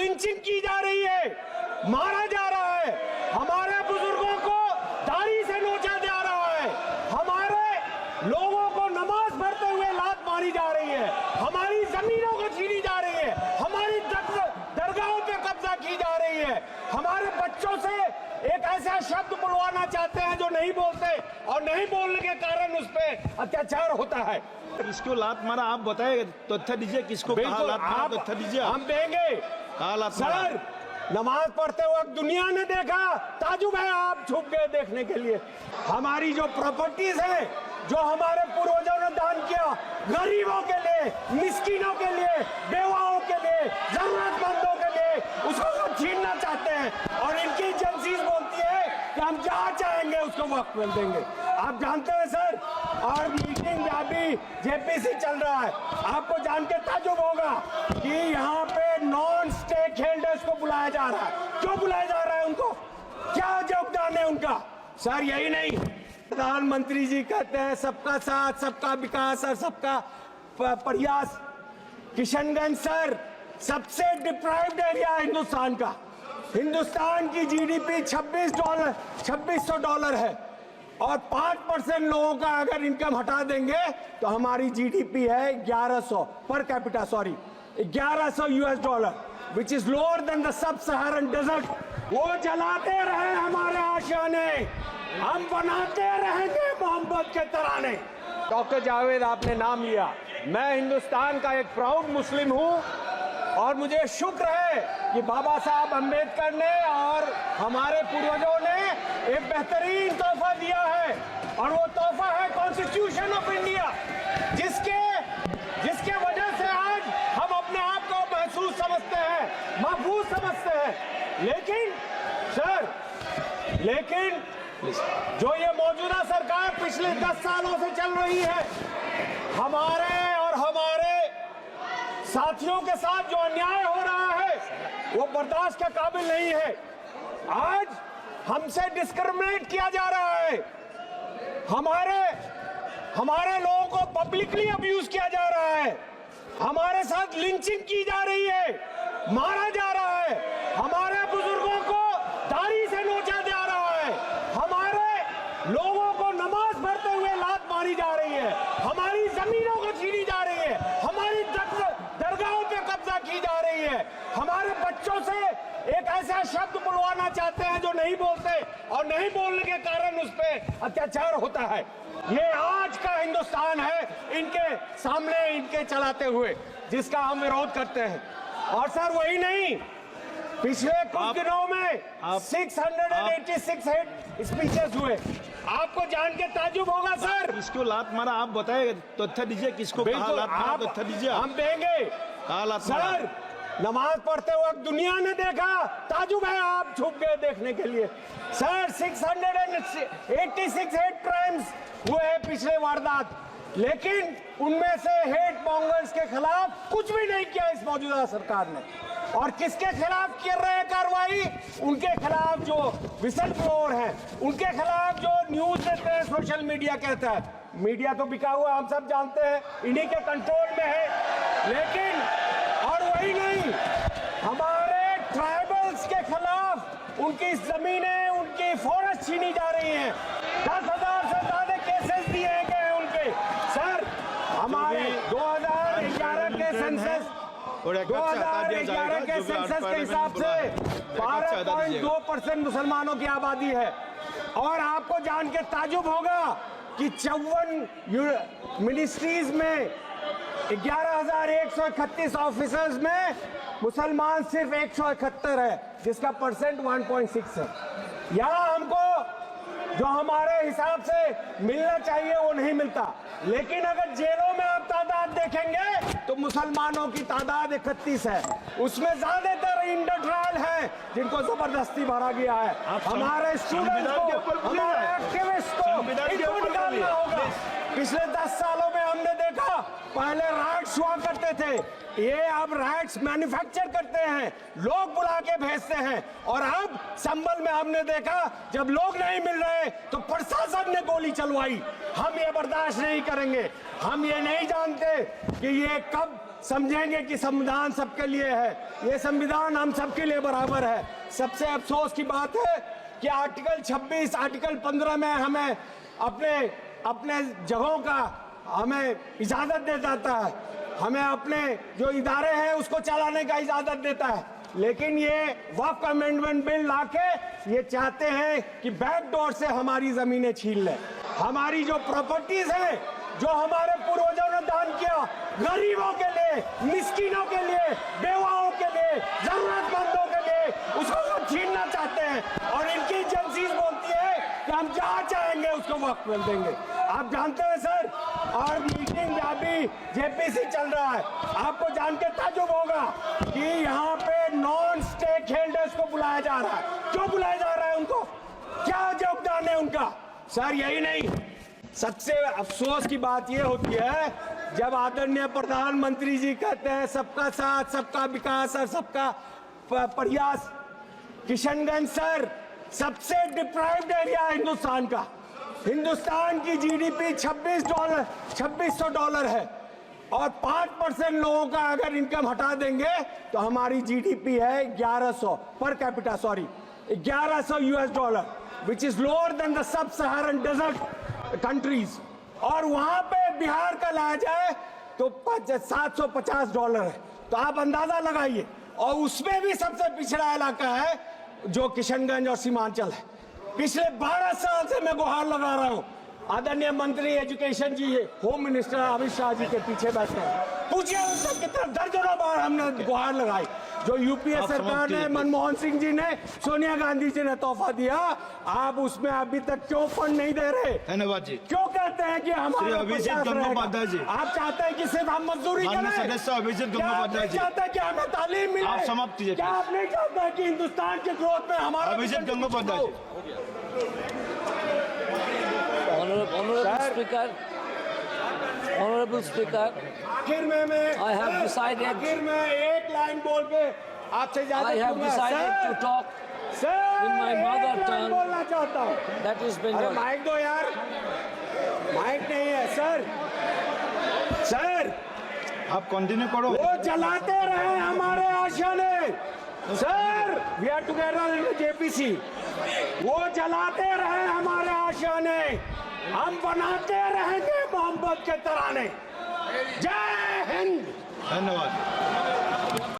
Lynching की जा रही है, मारा जा रहा है, हमारे बुजुर्गों को दाढ़ी से नोचा जा रहा है, हमारे लोगों को नमाज पढ़ते हुए लात मारी जा रही है, हमारी जमीनों को छीनी जा रही है, हमारी दरगाहों पे कब्जा की जा रही है, हमारे बच्चों से एक ऐसा शब्द बुलवाना चाहते हैं जो नहीं बोलते और नहीं बोलने के कारण उस पर अत्याचार होता है। किसको लात मारा आप बताए, तथ्य दीजिए, किसको कहा लात मारा, तथ्य दीजिए। हम देंगे। कहा लात मारा? सर, नमाज पढ़ते वक्त दुनिया ने देखा, ताजुब है, आप छुप गए देखने के लिए। हमारी जो प्रॉपर्टीज है, जो हमारे पूर्वजों ने दान किया, गरीबों के लिए, मिस्किनों के लिए, बेवाओं के लिए, जरूरतमंदों के लिए, उसको वो छीनना चाहते हैं और इनकी एजेंसीज बोलती है कि हम जहाँ चाहेंगे उसको वक्त मिल देंगे। आप जानते हैं सर, और मीटिंग में अभी जेपीसी चल रहा है, आपको जान के ताजुब होगा कि यहाँ पे नॉन स्टेक होल्डर्स को बुलाया जा रहा है। क्यों बुलाया जा रहा है उनको? क्या योगदान है उनका? सर यही नहीं, प्रधानमंत्री जी कहते हैं सबका साथ, सबका विकास और सबका प्रयास। किशनगंज सर सबसे डिप्राइव्ड एरिया है हिंदुस्तान का। हिंदुस्तान की जीडीपी $2600 है और 5% लोगों का अगर इनकम हटा देंगे तो हमारी जीडीपी है 1100 per capita, sorry $1100, which is lower than the sub Saharan desert. वो जलाते रहे हमारे आशियाने, हम बनाते रहेंगे मोहब्बत के तराने। डॉक्टर जावेद आपने नाम लिया, मैं हिंदुस्तान का एक प्राउड मुस्लिम हूँ और मुझे शुक्र है कि बाबा साहब अम्बेडकर ने और हमारे पूर्वजों ने एक बेहतरीन तोहफा दिया है और वो तोहफा है कॉन्स्टिट्यूशन ऑफ इंडिया, जिसके वजह से आज हम अपने आप को महसूस समझते हैं, महफूज समझते हैं। लेकिन जो ये मौजूदा सरकार पिछले 10 सालों से चल रही है, हमारे साथियों के साथ जो अन्याय हो रहा है वो बर्दाश्त के काबिल नहीं है। आज हमसे डिस्क्रिमिनेट किया जा रहा है, हमारे लोगों को पब्लिकली अब्यूज किया जा रहा है, हमारे साथ लिंचिंग की जा रही है, मारा जा रहा है, हमारे बुजुर्गों को दाढ़ी से नोचा जा रहा है, हमारे लोगों को नमाज पढ़ते हुए लात मारी जा रही है, हमारी जमीनों को छीनी जा रही है, हमारी दरगाहों पे कब्जा की जा रही है, हमारे बच्चों से एक ऐसा शब्द बुलवाना चाहते हैं जो नहीं बोलते और नहीं बोलने के कारण उस पर अत्याचार होता है। ये आज का हिंदुस्तान है इनके सामने, इनके चलाते हुए, जिसका हम विरोध करते हैं। और सर वही नहीं, पिछले कुछ दिनों में 686 हेड स्पीचेस हुए, आपको जान के ताजुब होगा सर। किसको लात मारा आप बताए, तथ्य दीजिए, किसको कहा लात मारा, तथ्य दीजिए। हम देंगे। कहा लात मारा? सर, नमाज पढ़ते वक्त दुनिया ने देखा, ताजुब है, आप छुप गए देखने के लिए। सर 686 हेट क्राइम्स हुए हैं पिछले वारदात, लेकिन उनमें से हेट मॉन्गर्स के खिलाफ कुछ भी नहीं किया इस मौजूदा सरकार ने। और किसके खिलाफ कर रहे हैं कार्रवाई? उनके खिलाफ जो विसल ब्लोअर हैं, उनके खिलाफ जो न्यूज देते हैं, सोशल मीडिया कहता है। मीडिया तो बिका हुआ, हम सब जानते हैं, इन्हीं के कंट्रोल में है। लेकिन और वही नहीं, हमारे ट्राइबल्स के खिलाफ उनकी जमीनें, उनकी फॉरेस्ट छीनी जा रही हैं। 10,000 से ज्यादा केसेस दिए गए उनके। सर हमारे 2011 के सेंसस 2011 के सेंसस के हिसाब से 12.2% मुसलमानों की आबादी है। और आपको जान के ताजुब होगा कि 54 मिनिस्ट्रीज में 11,131 ऑफिसर्स में मुसलमान सिर्फ 171 है, जिसका परसेंट 1.6 है। यहाँ हमको जो हमारे हिसाब से मिलना चाहिए वो नहीं मिलता। लेकिन अगर जेलों में आप तादाद देखेंगे तो मुसलमानों की तादाद 31 है, उसमें ज्यादातर इंडर ट्रायल है जिनको जबरदस्ती भरा गया है। हमारे स्टूडेंट्स को, हमारे एक्टिविस्ट को इनको निकालना होगा। पिछले 10 सालों में हमने देखा, पहले राइट्स हुआ करते थे, ये अब राइट्स मैन्युफैक्चर करते हैं, लोग बुला के भेजते हैं। और अब संभल में हमने देखा, जब लोग नहीं मिल रहे तो प्रशासन ने गोली चलवाई। हम ये बर्दाश्त नहीं करेंगे। हम ये नहीं जानते कि ये कब समझेंगे कि संविधान सबके लिए है, ये संविधान हम सबके लिए बराबर है। सबसे अफसोस की बात है कि आर्टिकल 26, आर्टिकल 15 में हमें अपने जगहों का हमें इजाजत दे देता है, हमें अपने जो इदारे हैं उसको चलाने का इजाजत देता है, लेकिन ये वक्फ अमेंडमेंट बिल लाके ये चाहते हैं कि बैकडोर से हमारी जमीनें छीन ले। हमारी जो प्रॉपर्टीज है, जो हमारे पूर्वजों ने दान किया, गरीबों के लिए, मिस्किनों के लिए, बेवाओं के लिए, जरूरतमंदों के लिए, उसको सब छीनना चाहते हैं। और इनकी एजेंसीज बोलती है कि हम जहाँ चाहेंगे उसको वक्त मिल देंगे। आप जानते हैं सर, और मीटिंग में अभी जेपीसी चल रहा है, आपको जान के ताज्जुब होगा कि यहाँ पे नॉन स्टेक होल्डर्स को बुलाया जा रहा है। क्यों बुलाया जा रहा है उनको? क्या योगदान है उनका? सर यही नहीं, सबसे अफसोस की बात यह होती है जब आदरणीय प्रधानमंत्री जी कहते हैं सबका साथ, सबका विकास और सबका प्रयास। किशनगंज सर सबसे डिप्राइव्ड एरिया है हिंदुस्तान का। हिंदुस्तान की जीडीपी $2600 है और 5% लोगों का अगर इनकम हटा देंगे तो हमारी जीडीपी है 1100 per capita, sorry $1100, which is lower than the sub Saharan desert countries. और वहां पे बिहार का लाया जाए तो $750 है, तो आप अंदाजा लगाइए। और उसमें भी सबसे पिछड़ा इलाका है जो किशनगंज और सीमांचल है। पिछले 12 साल से मैं गुहार लगा रहा हूं, आदरणीय मंत्री एजुकेशन जी, होम मिनिस्टर अमित शाह जी के पीछे बैठे हैं, पूछिए उनसे कितना दर्जनों बार हमने गुहार लगाई। जो यूपीए सरकार ने, मनमोहन सिंह जी ने, सोनिया गांधी जी ने तोहफा दिया, आप उसमें अभी तक क्यों फंड नहीं दे रहे? धन्यवाद जी। क्यों कहते हैं कि हमारा अभिजीत गंगोपाध्याय जी, आप चाहते हैं कि सिर्फ हम मजदूरी करें? सदस्य अभिजीत गंगोपाध्याय जी, चाहते हैं कि हमें तालीम मिले? आप समाप्त कीजिए। क्या आप नहीं चाहते हैं कि हिंदुस्तान के ग्रोथ में हमारा? अभिजीत गंगोपाध्याय जी। Honorable Speaker, आखिर में मैं I have decided- आखिर में एक लाइन बोल के आपसे इजाजत I have दूंगा। decided sir, to talk sir, in my एक mother लाइन tongue. बोलना चाहता हूँ। that is अरे Bengali. माइक दो यार, माइक नहीं है सर। सर आप कंटिन्यू करो। वो जलाते रहे हमारे आशियाने। Sir we are together in JPC. वो जलाते रहे हमारे आशियाने, हम बनाते रहेंगे मोहब्बत के तराने। जय हिंद। धन्यवाद।